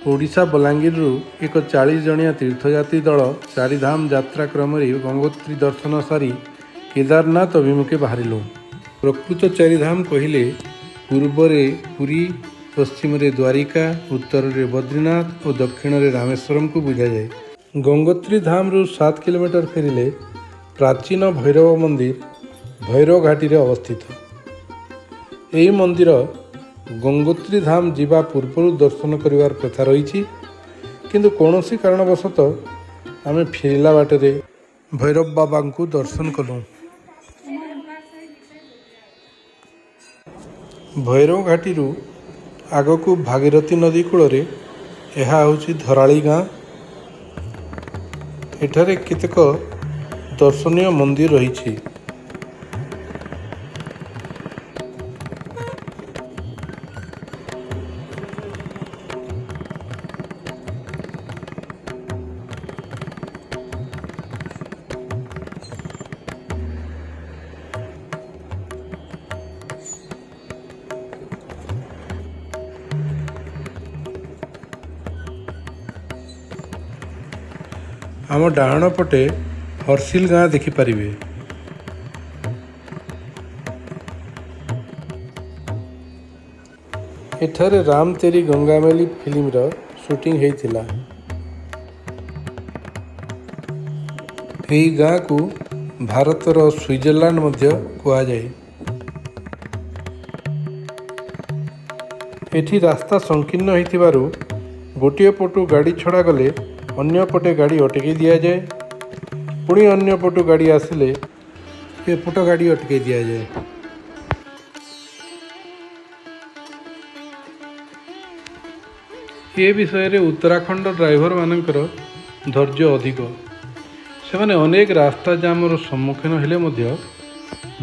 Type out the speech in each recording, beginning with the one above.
ओडिशा बलांगीरु एक 40 जणिया तीर्थयात्री दल चारिधाम यात्रा क्रम गंगोत्री दर्शन सारी केदारनाथ अभिमुखे बाहरिलु। प्रकृत चारिधाम कहले पूर्व पुरी, पश्चिम द्वारिका, उत्तर बद्रीनाथ और दक्षिण रामेश्वरम को बुझा जाए। गंगोत्री धाम रु 7 किलोमीटर फेरिले प्राचीन भैरव मंदिर भैरव घाटी रे अवस्थित। यही मंदिर गंगोत्री धाम जीवा पूर्व दर्शन करिवार प्रथा रही, किंतु कौनसी कारणवशतः आमे फेरिला बाटरे भैरव बाबा को दर्शन कलु। भैरव घाटी आगकू भागीरथी नदी कूल यह हूँ धराली गाँ। एठारे केतेक दर्शनीय मंदिर रही। आम डाहाण पटे हर्सिल गाँ देखिपारे। एठारे राम तेरी गंगामेली फिल्म शूटिंग होइथिला। यही गाँ को भारतर स्विट्जरलैंड मध्य कहा जाए। एठी रास्ता संकीर्ण होइथिबारु गोटिए पटु गाड़ी छड़ा गले अन्य पटे गाड़ी अटके दिया जाए, पुणी अन्य पटु गाड़ी आसिले एपट गाड़ी अटके दिया जाए। ये विषय रे उत्तराखंड ड्राइवर मानकर धैर्य अधिक। से माने अनेक रास्ता जामर सम्मुखीन हेले मध्य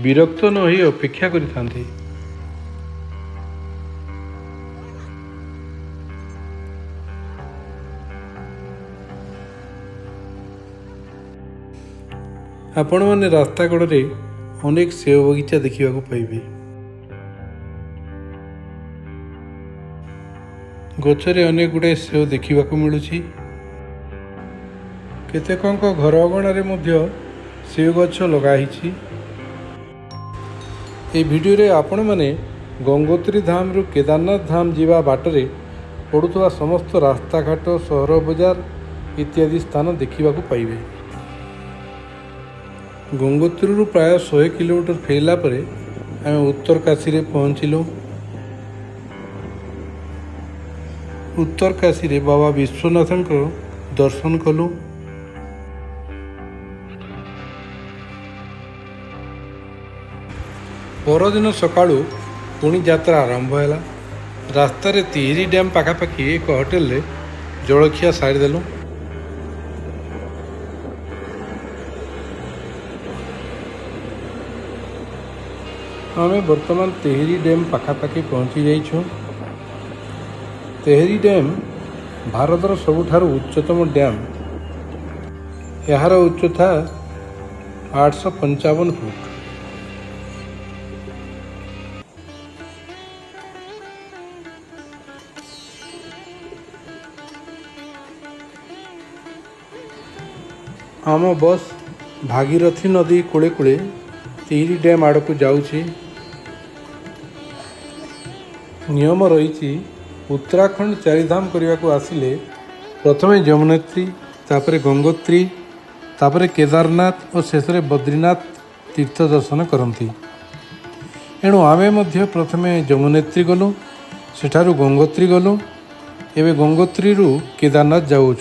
विरक्त न होई अपेक्षा करिथांती। आपण मैंने रास्ता कड़े अनेक सेव बगीचा देखा पाइबे। गचरे अनेक गुड़ाए सेव देखा मिलूँ। केतेकंक घर अगणारे मध्य सेव गछ लगाई। ए वीडियो रे आपण मैंने गंगोत्री धाम रु केदारनाथ धाम जीवा बाटरे पड़ुवा समस्त रास्ता घाट, सहर बजार इत्यादि स्थान देखा पाइबे। गंगोत्री प्राय 100 किलोमीटर फेरला परे आम उत्तर काशी रे पहुँचलु। उत्तर काशी रे बाबा विश्वनाथ दर्शन कलु। परदिन सकाळु पुणी यात्रा आरंभ है। रास्ता रे तिहिरी डैम पाखापाखि एक होटेल रे जलखिया सारीदेलु। आमे वर्तमान तेहरी डैम पाखापाखि पहुँची जाइछुं। तेहरी डैम भारतर सबुठारु उच्चतम डैम। यार उच्चता 855 फुट। आम बस भागीरथी नदी कूले कूले तेहरी डैम आड़ को जाऊँगी। नियम रही उत्तराखंड चारिधाम करने को आसिले प्रथमे यमुनोत्री, तापरे गंगोत्री, तापरे केदारनाथ और शेष बद्रीनाथ तीर्थ दर्शन करती। एणु आमे मध्य प्रथमे यमुनोत्री गलु, सेठारु गंगोत्री गलु, एवं गंगोत्री रु केदारनाथ जाऊँ।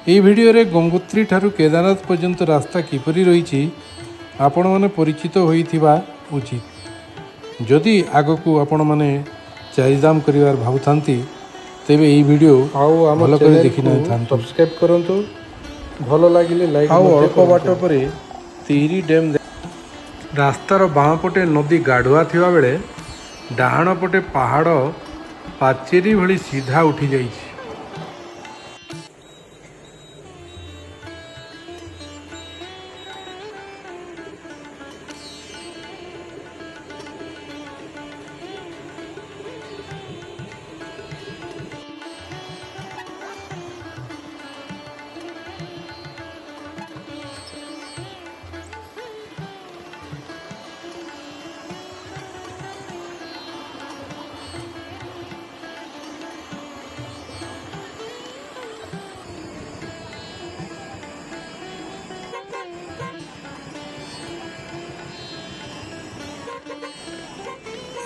ये वीडियो रे गंगोत्री ठारू केदारनाथ पर्यंत रास्ता किपरि रही आपण माने परिचित होइथिबा उचित। जदि आगकू आपण माने चारिधाम करिवार भावुथांती तेबे ई वीडियो भल कर देखि नै थांती। सब्सक्राइब करंतु, भल लागिले लाइक। अल्प बाट परे तिहिरी डैम रास्तार बाम पटे नदी गाढ़ुआ थिबा बेले डाहाण पटे पहाड़ पाचेरी भली सीधा उठी जाइछि।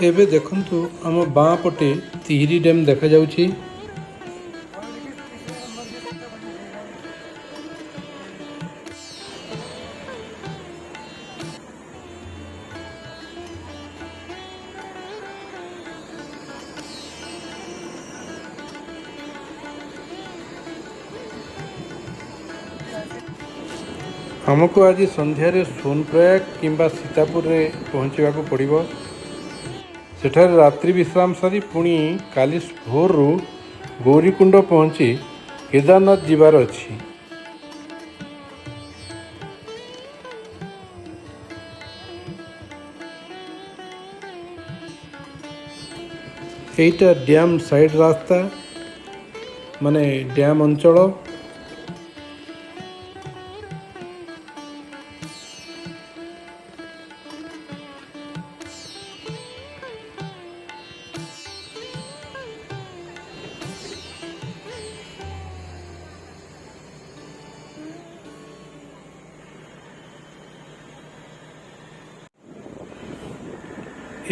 ଏବେ ଦେଖନ୍ତୁ ଆମ ବାଁ ପଟେ ତିହିରି ଡ୍ୟାମ୍ ଦେଖାଯାଉଛି। ଆମକୁ ଆଜି ସନ୍ଧ୍ୟାରେ ସୋନପ୍ରୟାଗ କିମ୍ବା ସୀତାପୁରରେ ପହଞ୍ଚିବାକୁ ପଡ଼ିବ। ସେଠାରେ ରାତ୍ରି ବିଶ୍ରାମ ସାରି ପୁଣି କାଲି ଭୋରରୁ ଗୌରୀକୁଣ୍ଡ ପହଞ୍ଚି କେଦାରନାଥ ଯିବାର ଅଛି। এইটা ଡ୍ୟାମ୍ ସାଇଡ୍ ରାସ୍ତା, ମାନେ ଡ୍ୟାମ୍ ଅଞ୍ଚଳ।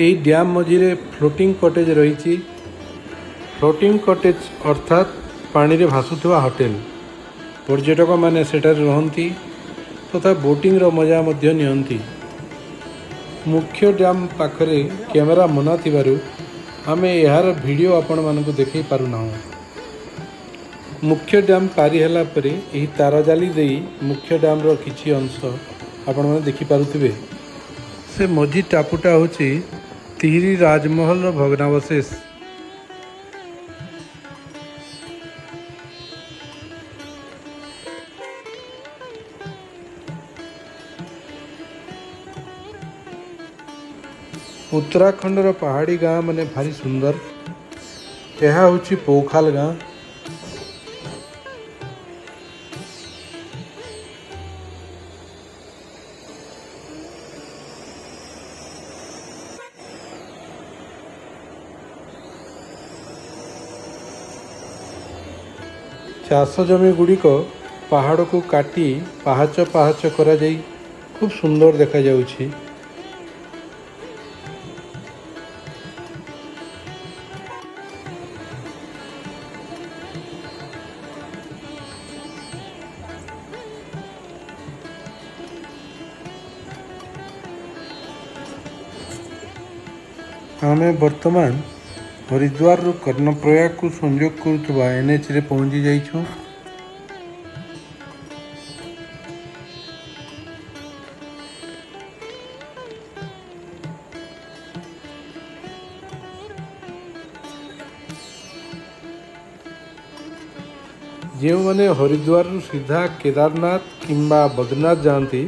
এই ଡ୍ୟାମ୍ ମଝିରେ ଫ୍ଲୋଟିଂ କଟେଜ୍ ରହିଛି। ଫ୍ଲୋଟିଂ କଟେଜ୍ ଅର୍ଥାତ୍ ପାଣିରେ ଭାସୁଥିବା ହୋଟେଲ। ପର୍ଯ୍ୟଟକମାନେ ସେଠାରେ ରହନ୍ତି ତଥା ବୋଟିଂର ମଜା ମଧ୍ୟ ନିଅନ୍ତି। ମୁଖ୍ୟ ଡ୍ୟାମ୍ ପାଖରେ କ୍ୟାମେରା ମନା ଥିବାରୁ ଆମେ ଏହାର ଭିଡ଼ିଓ ଆପଣମାନଙ୍କୁ ଦେଖାଇ ପାରୁନାହୁଁ। ମୁଖ୍ୟ ଡ୍ୟାମ୍ ପାରି ହେଲା ପରେ ଏହି ତାର ଜାଲି ଦେଇ ମୁଖ୍ୟ ଡ୍ୟାମ୍ର କିଛି ଅଂଶ ଆପଣମାନେ ଦେଖିପାରୁଥିବେ। ସେ ମଝି ଟାପୁଟା ହେଉଛି ତିହିରି ରାଜମହଲର ଭଗ୍ନାବଶେଷ। ଉତ୍ତରାଖଣ୍ଡର ପାହାଡ଼ି ଗାଁ ମାନେ ଭାରି ସୁନ୍ଦର। ଏହା ହେଉଛି ପୌଖାଲ ଗାଁ। ଚାଷ ଜମି ଗୁଡ଼ିକ ପାହାଡ଼କୁ କାଟି ପାହାଚ ପାହାଚ କରାଯାଇ ଖୁବ୍ ସୁନ୍ଦର ଦେଖାଯାଉଛି। ଆମେ ବର୍ତ୍ତମାନ ହରିଦ୍ୱାରରୁ କର୍ଣ୍ଣପ୍ରୟାଗକୁ ସଂଯୋଗ କରୁଥିବା NHରେ ପହଞ୍ଚି ଯାଇଛୁ। ଯେଉଁମାନେ ହରିଦ୍ୱାରରୁ ସିଧା କେଦାରନାଥ କିମ୍ବା ବଦ୍ରୀନାଥ ଯାଆନ୍ତି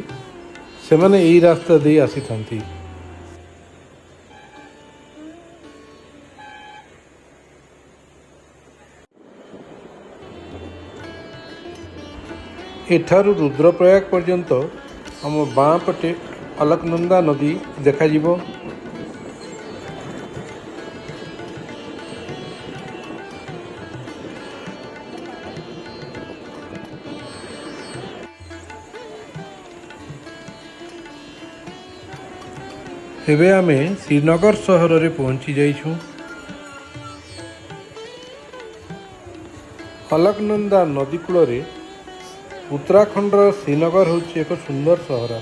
ସେମାନେ ଏହି ରାସ୍ତା ଦେଇ ଆସିଥାନ୍ତି। ଏଠାରୁ ରୁଦ୍ରପ୍ରୟାଗ ପର୍ଯ୍ୟନ୍ତ ଆମ ବାଁ ପଟେ ଅଲକନନ୍ଦା ନଦୀ ଦେଖାଯିବ। ଏବେ ଆମେ ଶ୍ରୀନଗର ସହରରେ ପହଞ୍ଚି ଯାଇଛୁ। ଅଲକନନ୍ଦା ନଦୀ କୂଳରେ ଉତ୍ତରାଖଣ୍ଡର ଶ୍ରୀନଗର ହେଉଛି ଏକ ସୁନ୍ଦର ସହର।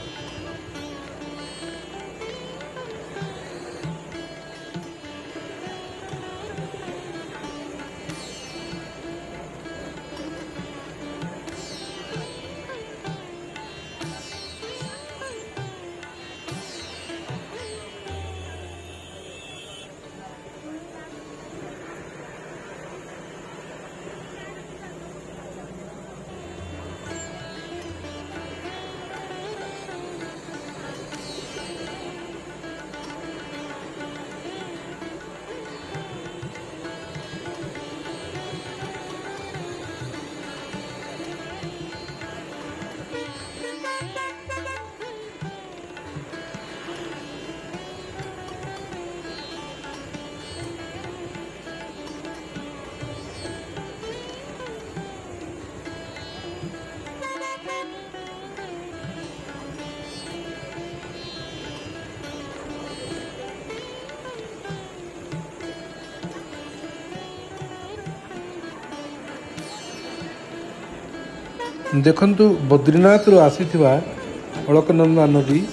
देखंतु बद्रीनाथ रु आसीथिबा अलकनंदा नदी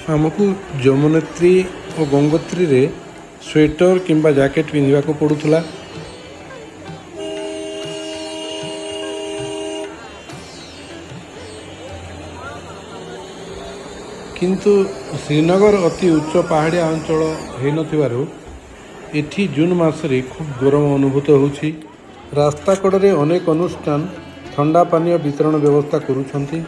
आमको यमुनोत्री और गंगोत्री रे स्वेटर किंबा जैकेट पिंधिबा को पड़ुथला। किंतु श्रीनगर अति उच्च पहाड़िया अंचल हो नथिबारु एठी जून मासरे खूब गरम अनुभूत होउछि। रास्ता कड़े अनेक अनुष्ठान ठंडा पानीय वितरण व्यवस्था करुछंती।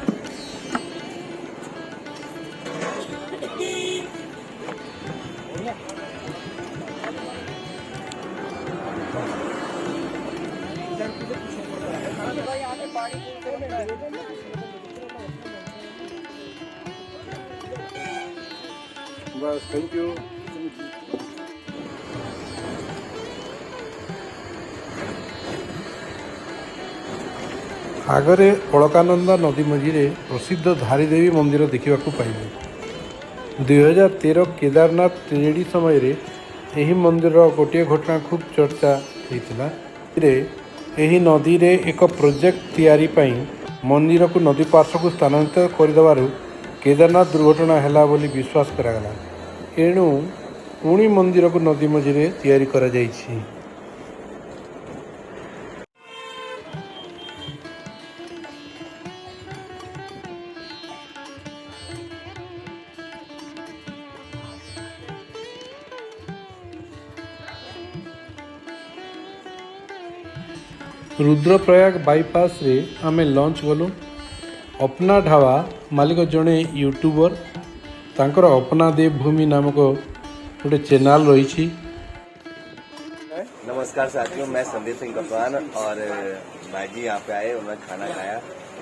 बस थैंक यू। आगरे अलकानंदा नदी मझिरे प्रसिद्ध धारीदेवी मंदिर देखा पाइबे। 2013 केदारनाथ ट्रेजेडी समय रे एही मंदिर गोटे घटना खूब चर्चा होता। एही नदी रे एक प्रोजेक्ट तैयारी पई मंदिर को नदी पार्श्व को स्थानांतरित करदेबारु केदारनाथ दुर्घटना हैला बोली विश्वास करागला। एणु पुणी मंदिर को नदी मझिरे तैयारी करा जाइछि। रुद्रप्रयाग बाईपास रे आमे लंच गलु। अपना ढाबा मालिक जड़े यूट्यूबर तांकर अपना देवभूमि नामक गोटे चैनल रही। नमस्कार साथियों, मैं संदीप सिंह कप्तान और भाई जी यहाँ पे आए, उन्होंने खाना खाया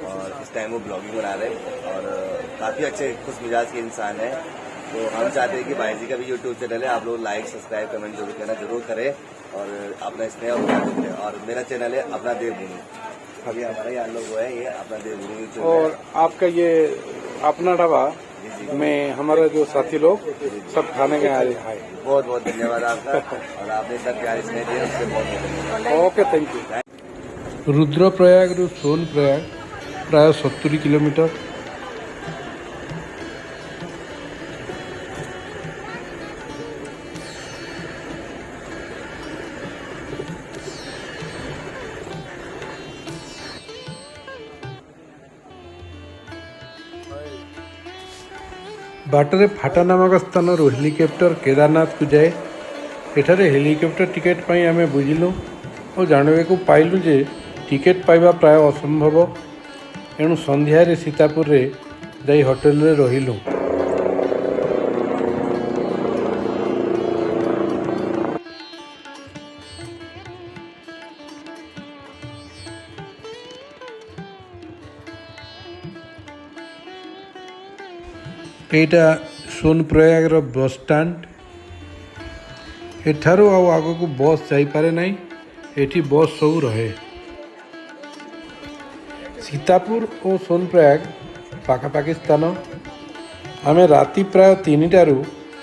और इस टाइम वो ब्लॉगिंग बना रहे और काफी अच्छे खुश मिजाज के इंसान है। तो हम चाहते हैं कि भाई जी का भी यूट्यूब चैनल है, आप लोग लाइक सब्सक्राइब कमेंट जो भी करना जरूर करें और अपना स्नेह और मेरा चैनल है अपना देवभूमि। अभी हमारा यहाँ लोग वो है, ये अपना देवभूमि। और आपका ये अपना ढाबा में हमारे जो साथी लोग सब खाने के आए हैं। बहुत बहुत धन्यवाद आपका और आपने सब प्यार स्नेह दिया उसके बहुत ओके थैंक यू। रुद्रप्रयाग रु सोनप्रयाग प्राय 70 किलोमीटर। बाटरे फाटा नामक स्थान हेलिकप्टर केदारनाथ को जाए। एठारे हेलिकप्टर टिकेट पाई आमे बुझिलु और जानवे को पाइलु जे टिकेट पाइबा प्राय असंभव। एणु संध्यारे सीतापुर रे जाई होटल रे रहिलु। एटा सोनप्रयाग रो बस स्टैंड। एठारो आगो को बस जाई पारे नहीं, एठी बस सब रहे। सीतापुर और सोनप्रयाग पाखापाखि स्थान। आम राति प्राय 3टारू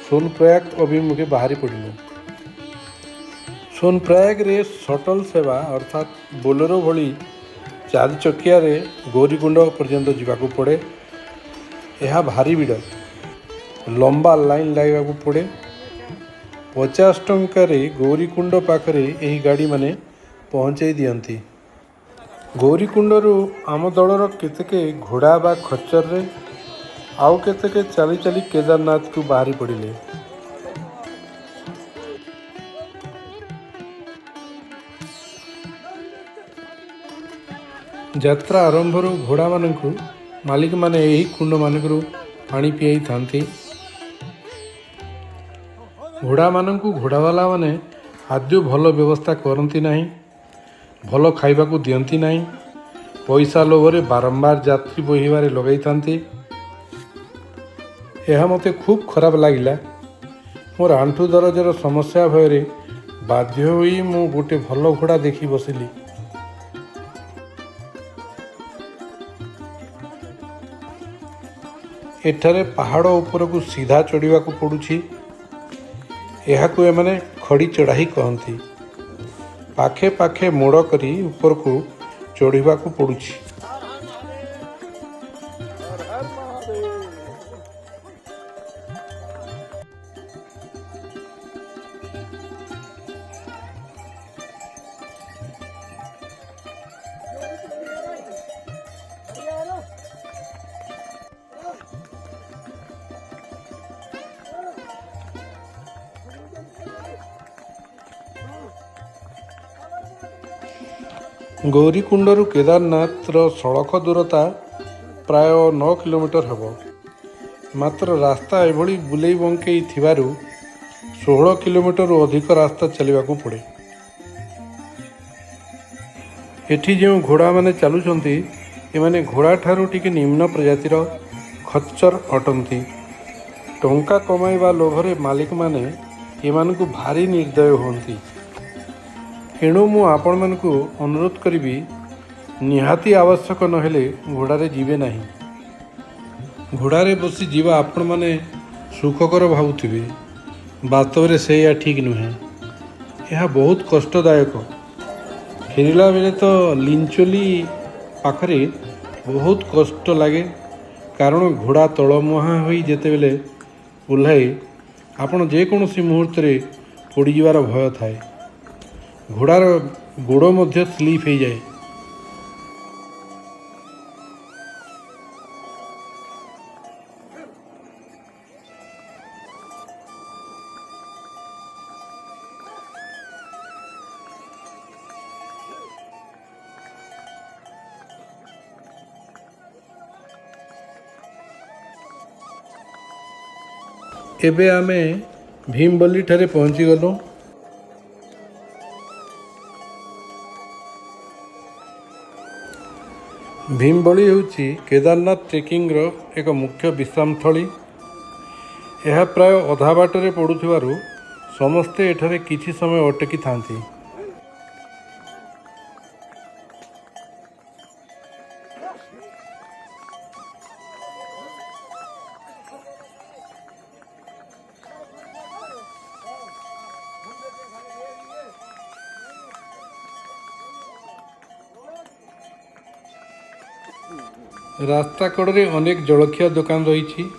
सोनप्रयाग अभिमुखे बाहरी पड़िलु। सोनप्रयाग रे शटल सेवा अर्थात बोलेरो भली 4 चकिया रे गौरीकुंड पर्यंत जावाक पड़े। यह भारी भिड़, लंबा लाइन लगा पड़े। 50 टंकार गौरीकुंड पाखरे यही गाड़ी माने पहुँचाई दियंती। गौरीकुंडरू आम दलर केतेके घोड़ा बा खच्चर रे आउ केतेके चली चली केदारनाथ को बाहरी पड़िले। ଯାତ୍ରା ଆରମ୍ଭରୁ ଘୋଡ଼ାମାନଙ୍କୁ ମାଲିକମାନେ ଏହି କୁଣ୍ଡମାନଙ୍କରୁ ପାଣି ପିଆଇଥାନ୍ତି। ଘୋଡ଼ାମାନଙ୍କୁ ଘୋଡ଼ାବାଲାମାନେ ଆଦୌ ଭଲ ବ୍ୟବସ୍ଥା କରନ୍ତି ନାହିଁ, ଭଲ ଖାଇବାକୁ ଦିଅନ୍ତି ନାହିଁ, ପଇସା ଲୋଭରେ ବାରମ୍ବାର ଯାତ୍ରୀ ବୋହିବାରେ ଲଗାଇଥାନ୍ତି। ଏହା ମୋତେ ଖୁବ୍ ଖରାପ ଲାଗିଲା। ମୋର ଆଣ୍ଠୁ ଦରଜର ସମସ୍ୟା ଭୟରେ ବାଧ୍ୟ ହୋଇ ମୁଁ ଗୋଟେ ଭଲ ଘୋଡ଼ା ଦେଖି ବସିଲି। ଏଠାରେ ପାହାଡ଼ ଉପରକୁ ସିଧା ଚଢ଼ିବାକୁ ପଡ଼ୁଛି। ଏହାକୁ ଏମାନେ ଖଡ଼ି ଚଢ଼ାଇ କହନ୍ତି। ପାଖେ ପାଖେ ମୋଡ଼ କରି ଉପରକୁ ଚଢ଼ିବାକୁ ପଡ଼ୁଛି। ଗୌରୀକୁଣ୍ଡରୁ କେଦାରନାଥର ସଡ଼କ ଦୂରତା ପ୍ରାୟ 9 କିଲୋମିଟର ହେବ। ମାତ୍ର ରାସ୍ତା ଏଭଳି ବୁଲେଇ ବଙ୍କେଇ ଥିବାରୁ 16 କିଲୋମିଟରରୁ ଅଧିକ ରାସ୍ତା ଚାଲିବାକୁ ପଡ଼େ। ଏଠି ଯେଉଁ ଘୋଡ଼ାମାନେ ଚାଲୁଛନ୍ତି ଏମାନେ ଘୋଡ଼ାଠାରୁ ଟିକେ ନିମ୍ନ ପ୍ରଜାତିର ଖଚ୍ଚର ଅଟନ୍ତି। ଟଙ୍କା କମାଇବା ଲୋଭରେ ମାଲିକମାନେ ଏମାନଙ୍କୁ ଭାରି ନିର୍ଦ୍ଦୟ ହୁଅନ୍ତି। ଏଣୁ ମୁଁ ଆପଣମାନଙ୍କୁ ଅନୁରୋଧ କରିବି, ନିହାତି ଆବଶ୍ୟକ ନହେଲେ ଘୋଡ଼ାରେ ଯିବେ ନାହିଁ। ଘୋଡ଼ାରେ ବସି ଯିବା ଆପଣମାନେ ସୁଖକର ଭାବୁଥିବେ, ବାସ୍ତବରେ ସେଇଆ ଠିକ୍ ନୁହେଁ। ଏହା ବହୁତ କଷ୍ଟଦାୟକ। ଫେରିଲା ବେଳେ ତ ଲିଞ୍ଚୋଲି ପାଖରେ ବହୁତ କଷ୍ଟ ଲାଗେ, କାରଣ ଘୋଡ଼ା ତଳମୁହାଁ ହୋଇ ଯେତେବେଳେ ଓହ୍ଲାଏ ଆପଣ ଯେକୌଣସି ମୁହୂର୍ତ୍ତରେ ପଡ଼ିଯିବାର ଭୟ ଥାଏ। ଘୋଡ଼ାର ଗୋଡ଼ ମଧ୍ୟ ସ୍ଲିପ୍ ହୋଇଯାଏ। ଏବେ ଆମେ ଭୀମବଲି ଠାରେ ପହଞ୍ଚିଗଲୁ। ଭୀମବଲି ହେଉଛି କେଦାରନାଥ ଟ୍ରେକିଂର ଏକ ମୁଖ୍ୟ ବିଶ୍ରାମସ୍ଥଳୀ। ଏହା ପ୍ରାୟ ଅଧା ବାଟରେ ପଡ଼ୁଥିବାରୁ ସମସ୍ତେ ଏଠାରେ କିଛି ସମୟ ଅଟକିଥାନ୍ତି। ରାସ୍ତା କଡ଼ରେ ଅନେକ ଜଳଖିଆ ଦୋକାନ ରହିଛି।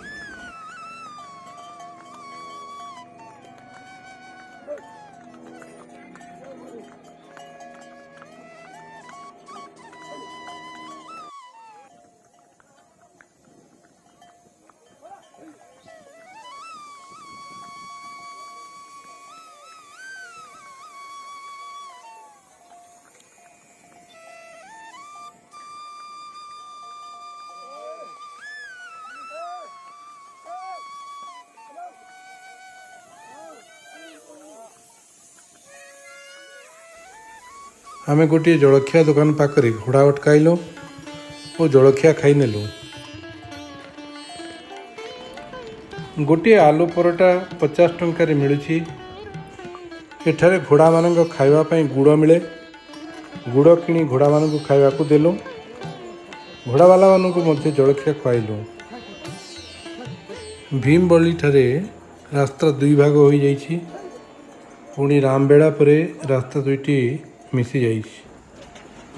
ଆମେ ଗୋଟିଏ ଜଳଖିଆ ଦୋକାନ ପାଖରେ ଘୋଡ଼ା ଅଟକାଇଲୁ ଓ ଜଳଖିଆ ଖାଇନେଲୁ। ଗୋଟିଏ ଆଲୁ ପରଟା 50 ଟଙ୍କାରେ ମିଳୁଛି। ଏଠାରେ ଘୋଡ଼ାମାନଙ୍କ ଖାଇବା ପାଇଁ ଗୁଡ଼ ମିଳେ। ଗୁଡ଼ କିଣି ଘୋଡ଼ାମାନଙ୍କୁ ଖାଇବାକୁ ଦେଲୁ। ଘୋଡ଼ାବାଲାମାନଙ୍କୁ ମଧ୍ୟ ଜଳଖିଆ ଖୁଆଇଲୁ। ଭୀମବଲି ଠାରେ ରାସ୍ତା ଦୁଇ ଭାଗ ହୋଇଯାଇଛି। ପୁଣି ରାମବେଡ଼ା ପରେ ରାସ୍ତା ଦୁଇଟି ମିଶିଯାଇଛି।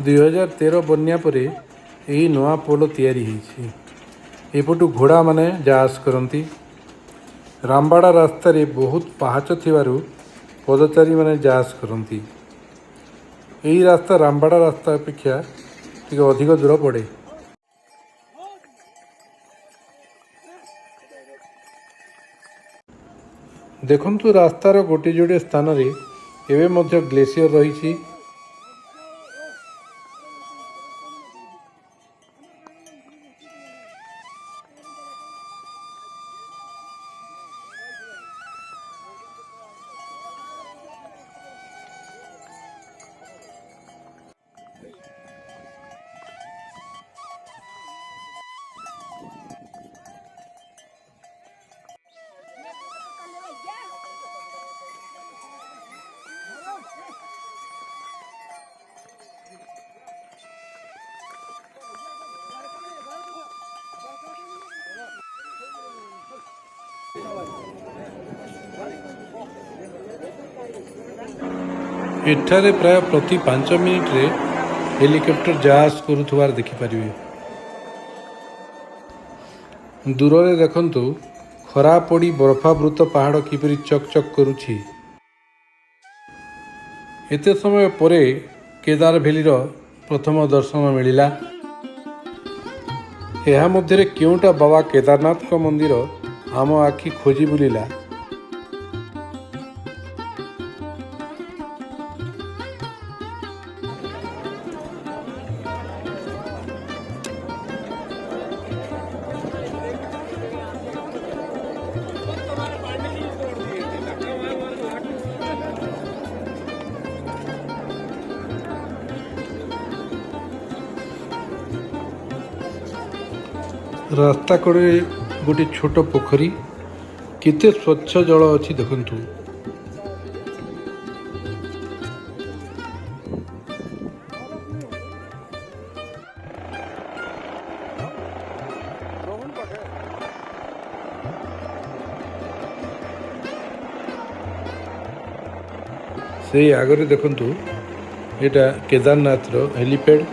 2013 ବନ୍ୟା ପରେ ଏହି ନୂଆ ପୋଲ ତିଆରି ହୋଇଛି। ଏପଟୁ ଘୋଡ଼ାମାନେ ଯା ଆସ କରନ୍ତି। ରାମବାଡ଼ା ରାସ୍ତାରେ ବହୁତ ପାହାଚ ଥିବାରୁ ପଦଚାରୀମାନେ ଯା ଆସ କରନ୍ତି। ଏହି ରାସ୍ତା ରାମବାଡ଼ା ରାସ୍ତା ଅପେକ୍ଷା ଟିକେ ଅଧିକ ଦୂର ପଡ଼େ। ଦେଖନ୍ତୁ, ରାସ୍ତାର ଗୋଟିଏ ଯୋଡ଼ିଏ ସ୍ଥାନରେ ଏବେ ମଧ୍ୟ ଗ୍ଲେସିୟର ରହିଛି। ଏଠାରେ ପ୍ରାୟ ପ୍ରତି 5 ମିନିଟ୍ରେ ହେଲିକପ୍ଟର ଯାଆସ କରୁଥିବାର ଦେଖିପାରିବେ। ଦୂରରେ ଦେଖନ୍ତୁ ଖରା ପଡ଼ି ବରଫାବୃତ ପାହାଡ଼ କିପରି ଚକ୍ ଚକ୍ କରୁଛି। ଏତେ ସମୟ ପରେ କେଦାର ଭ୍ୟାଲିର ପ୍ରଥମ ଦର୍ଶନ ମିଳିଲା। ଏହା ମଧ୍ୟରେ କେଉଁଟା ବାବା କେଦାରନାଥଙ୍କ ମନ୍ଦିର ଆମ ଆଖି ଖୋଜି ବୁଲିଲା। ରାସ୍ତା କଡ଼ରେ ଗୋଟିଏ ଛୋଟ ପୋଖରୀ, କେତେ ସ୍ୱଚ୍ଛ ଜଳ ଅଛି ଦେଖନ୍ତୁ। ସେଇ ଆଗରେ ଦେଖନ୍ତୁ ଏଇଟା କେଦାରନାଥର ହେଲିପ୍ୟାଡ୍।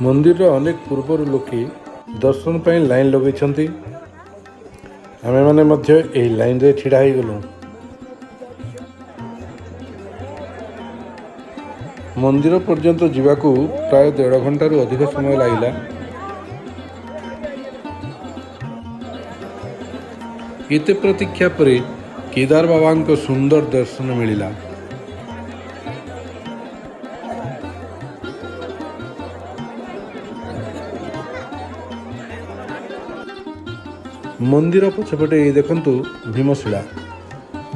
ମନ୍ଦିରର ଅନେକ ପୂର୍ବରୁ ଲୋକେ ଦର୍ଶନ ପାଇଁ ଲାଇନ୍ ଲଗାଇଛନ୍ତି। ଆମେମାନେ ମଧ୍ୟ ଏହି ଲାଇନ୍ରେ ଛିଡ଼ା ହୋଇଗଲୁ। ମନ୍ଦିର ପର୍ଯ୍ୟନ୍ତ ଯିବାକୁ ପ୍ରାୟ 1.5 ଘଣ୍ଟାରୁ ଅଧିକ ସମୟ ଲାଗିଲା। ଏତେ ପ୍ରତୀକ୍ଷା ପରେ କେଦାର ବାବାଙ୍କ ସୁନ୍ଦର ଦର୍ଶନ ମିଳିଲା। ମନ୍ଦିର ପଛପଟେ ଦେଖନ୍ତୁ ଭୀମଶିଳା।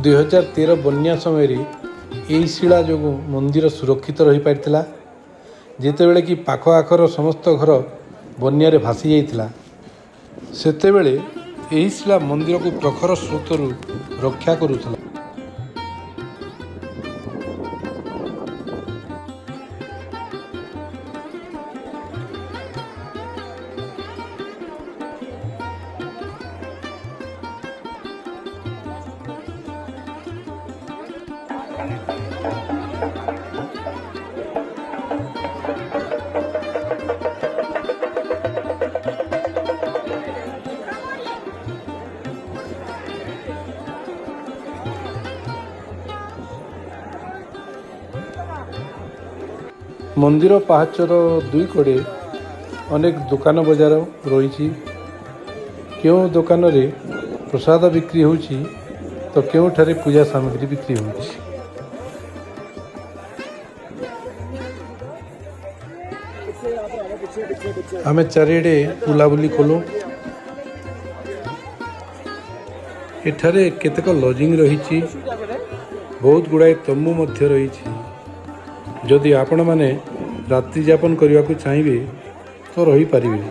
2013 ବନ୍ୟା ସମୟରେ ଏହି ଶିଳା ଯୋଗୁଁ ମନ୍ଦିର ସୁରକ୍ଷିତ ରହିପାରିଥିଲା, ଯେତେବେଳେ କି ପାଖ ଆଖର ସମସ୍ତ ଘର ବନ୍ୟାରେ ଭାସି ଯାଇଥିଲା। ସେତେବେଳେ ଏହି ଶିଳା ମନ୍ଦିରକୁ ପ୍ରଖର ସ୍ରୋତରୁ ରକ୍ଷା କରୁଥିଲା। ମନ୍ଦିର ପାହାଚର ଦୁଇ କଡ଼େ ଅନେକ ଦୋକାନ ବଜାର ରହିଛି। କେଉଁ ଦୋକାନରେ ପ୍ରସାଦ ବିକ୍ରି ହେଉଛି ତ କେଉଁଠାରେ ପୂଜା ସାମଗ୍ରୀ ବିକ୍ରି ହେଉଛି। ଆମେ ଚାରିଆଡ଼େ ବୁଲାବୁଲି କଲୁ। ଏଠାରେ କେତେକ ଲଜିଂ ରହିଛି, ବହୁତ ଗୁଡ଼ାଏ ତମ୍ବୁ ମଧ୍ୟ ରହିଛି। ଯଦି ଆପଣମାନେ ରାତ୍ରି ଯାପନ କରିବାକୁ ଚାହିଁବେ ତ ରହିପାରିବେ।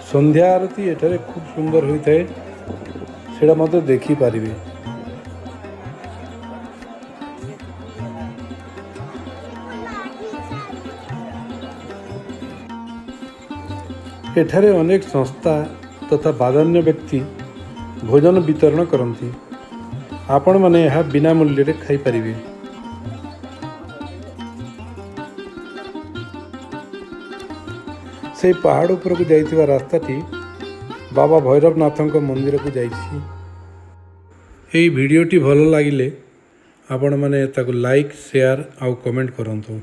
ସନ୍ଧ୍ୟା ଆରତି ଏଠାରେ ଖୁବ୍ ସୁନ୍ଦର ହୋଇଥାଏ, ସେଇଟା ମଧ୍ୟ ଦେଖିପାରିବେ। ଏଠାରେ ଅନେକ ସଂସ୍ଥା ତଥା ବାଦାନ୍ୟ ବ୍ୟକ୍ତି ଭୋଜନ ବିତରଣ କରନ୍ତି। ଆପଣମାନେ ଏହା ବିନା ମୂଲ୍ୟରେ ଖାଇପାରିବେ। ସେହି ପାହାଡ଼ ଉପରକୁ ଯାଇଥିବା ରାସ୍ତାଟି ବାବା ଭୈରବନାଥଙ୍କ ମନ୍ଦିରକୁ ଯାଇଛି। ଏହି ଭିଡ଼ିଓଟି ଭଲ ଲାଗିଲେ ଆପଣମାନେ ତାକୁ ଲାଇକ୍, ସେୟାର ଆଉ କମେଣ୍ଟ କରନ୍ତୁ।